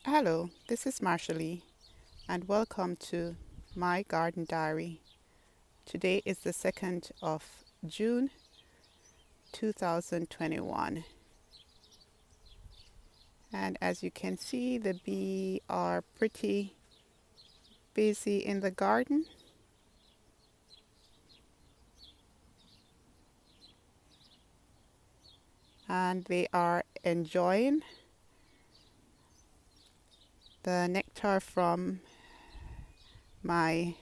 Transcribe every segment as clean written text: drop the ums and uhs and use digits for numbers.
Hello, this is Marshallee, and welcome to my garden diary. Today is the 2nd of June 2021, and as you can see, the bee are pretty busy in the garden, and they are enjoying the nectar from my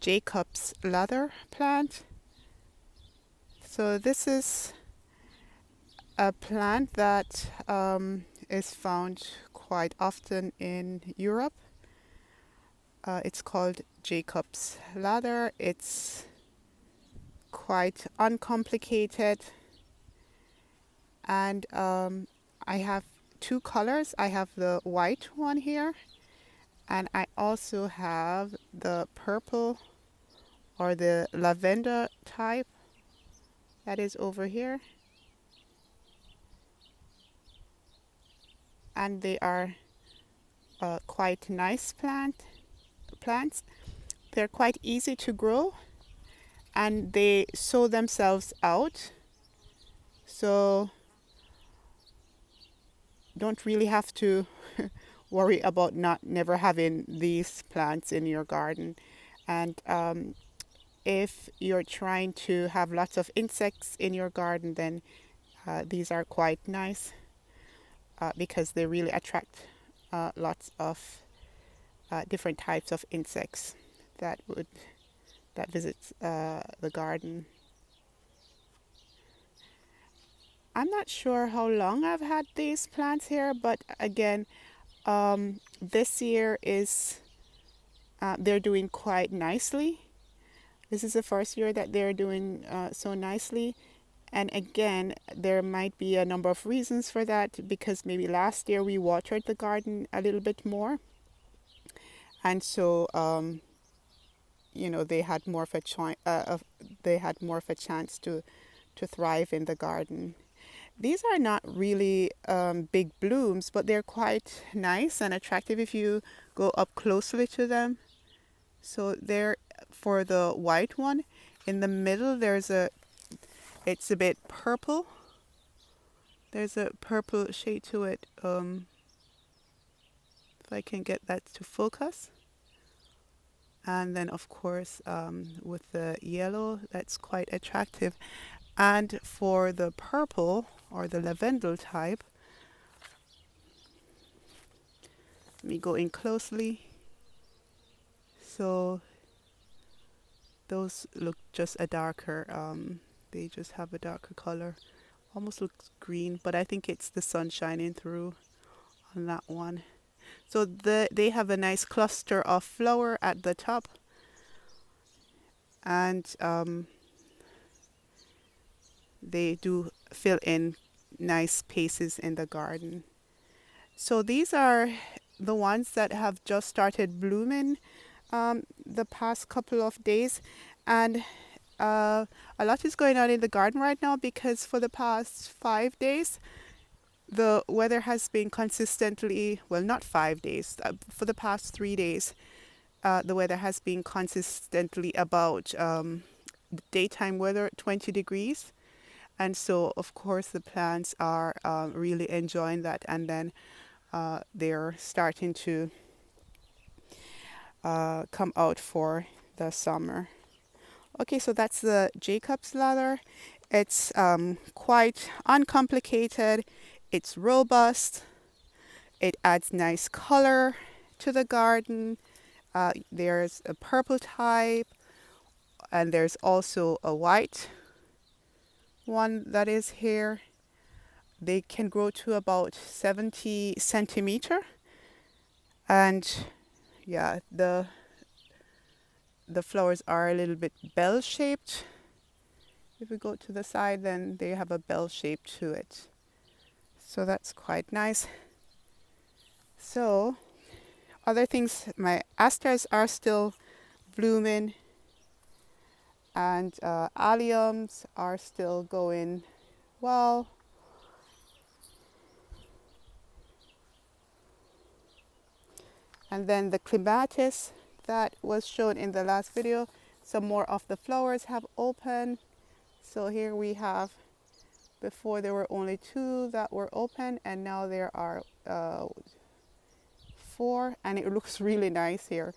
Jacob's lather plant. So this is a plant that is found quite often in Europe. It's called Jacob's ladder. It's quite uncomplicated, and I have two colors. I have the white one here, and I also have the purple or the lavender type that is over here, and they are quite nice plants. They're quite easy to grow, and they sow themselves out, so don't really have to worry about not never having these plants in your garden. And if you're trying to have lots of insects in your garden, then these are quite nice because they really attract lots of different types of insects that would that visit the garden. I'm not sure how long I've had these plants here, but again, this year is they're doing quite nicely. This is the first year that they're doing so nicely. And again, there might be a number of reasons for that because maybe last year we watered the garden a little bit more. And so, they had more of a they had more of a chance to thrive in the garden. These are not really big blooms, but they're quite nice and attractive if you go up closely to them. So there, for the white one, in the middle, it's a bit purple. There's a purple shade to it. If I can get that to focus. And then, of course, with the yellow, that's quite attractive. And for the purple or the lavender type, let me go in closely. So those look just a darker, they just have a darker color. Almost looks green, but I think it's the sun shining through on that one. So they have a nice cluster of flower at the top, and they do fill in nice spaces in the garden. So these are the ones that have just started blooming the past couple of days, and a lot is going on in the garden right now because for the past 5 days the weather has been consistently, well, not 5 days, for the past 3 days, the weather has been consistently about daytime weather 20 degrees. And so, of course, the plants are really enjoying that. And then they're starting to come out for the summer. Okay, so that's the Jacob's ladder. It's quite uncomplicated. It's robust. It adds nice color to the garden. There's a purple type, and there's also a white one that is here. They can grow to about 70 centimeter, and yeah, the flowers are a little bit bell shaped. If we go to the side, then they have a bell shape to it. So that's quite nice. So other things, my asters are still blooming, and alliums are still going well. And then the clematis that was shown in the last video, some more of the flowers have opened. So here we have, before there were only 2 that were open, and now there are 4, and it looks really nice here.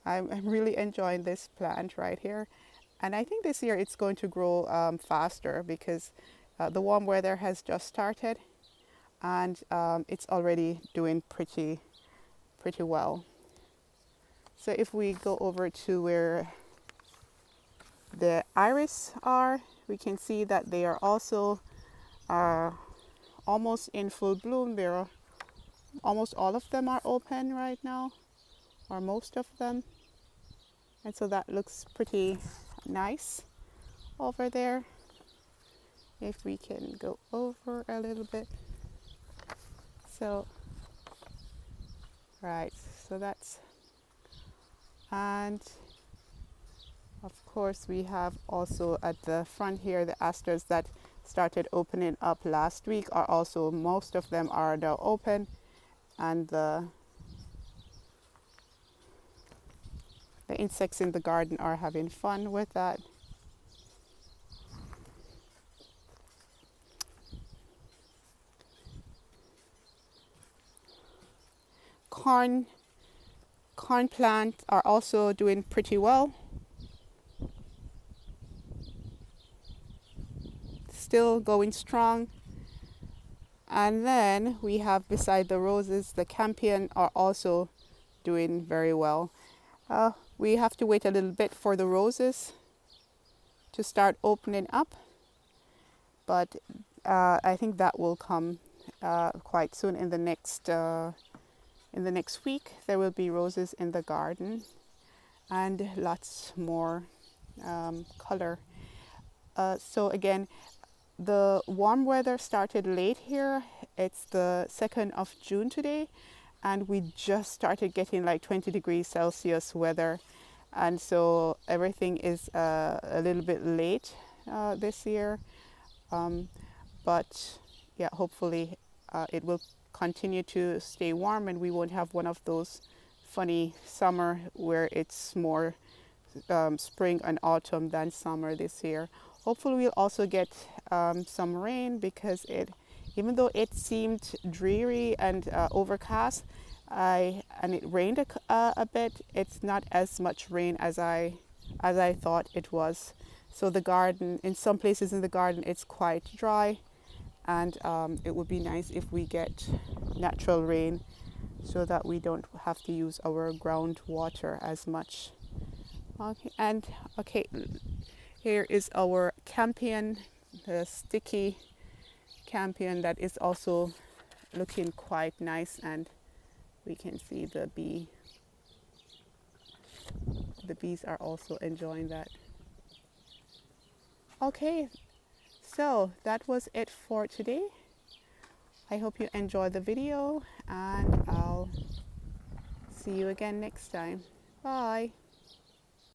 I'm really enjoying this plant right here. And I think this year it's going to grow faster because the warm weather has just started, and it's already doing pretty well. So if we go over to where the iris are, we can see that they are also almost in full bloom. Almost all of them are open right now, or most of them. And so that looks pretty nice over there. If we can go over a little bit. So, right, so that's, and of course we have also at the front here the asters that started opening up last week are also, most of them are now open, and the insects in the garden are having fun with that. Corn plants are also doing pretty well. Still going strong. And then we have, beside the roses, the campion are also doing very well. We have to wait a little bit for the roses to start opening up, but I think that will come quite soon. In the next week there will be roses in the garden and lots more color. So again, the warm weather started late here. It's the 2nd of June today, and we just started getting like 20 degrees Celsius weather, and so everything is a little bit late this year, but yeah, hopefully it will continue to stay warm and we won't have one of those funny summer where it's more spring and autumn than summer this year. Hopefully we'll also get some rain, because even though it seemed dreary and overcast, and it rained a bit, it's not as much rain as I thought it was. So the garden, in some places in the garden, it's quite dry, and it would be nice if we get natural rain so that we don't have to use our groundwater as much. Okay, here is our campion, the sticky campion that is also looking quite nice, and we can see the bee. The bees are also enjoying that. Okay, so that was it for today. I hope you enjoyed the video, and I'll see you again next time. Bye.